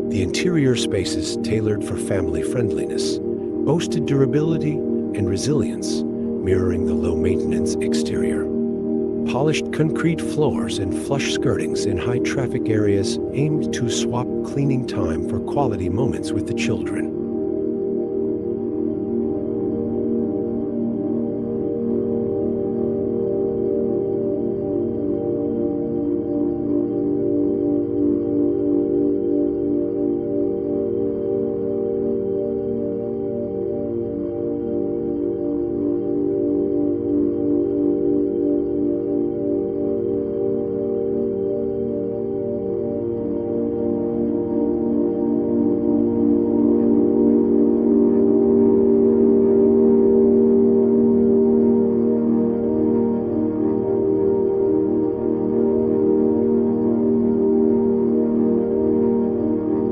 The interior spaces, tailored for family friendliness, boasted durability and resilience, mirroring the low-maintenance exterior. Polished concrete floors and flush skirtings in high-traffic areas aimed to swap cleaning time for quality moments with the children.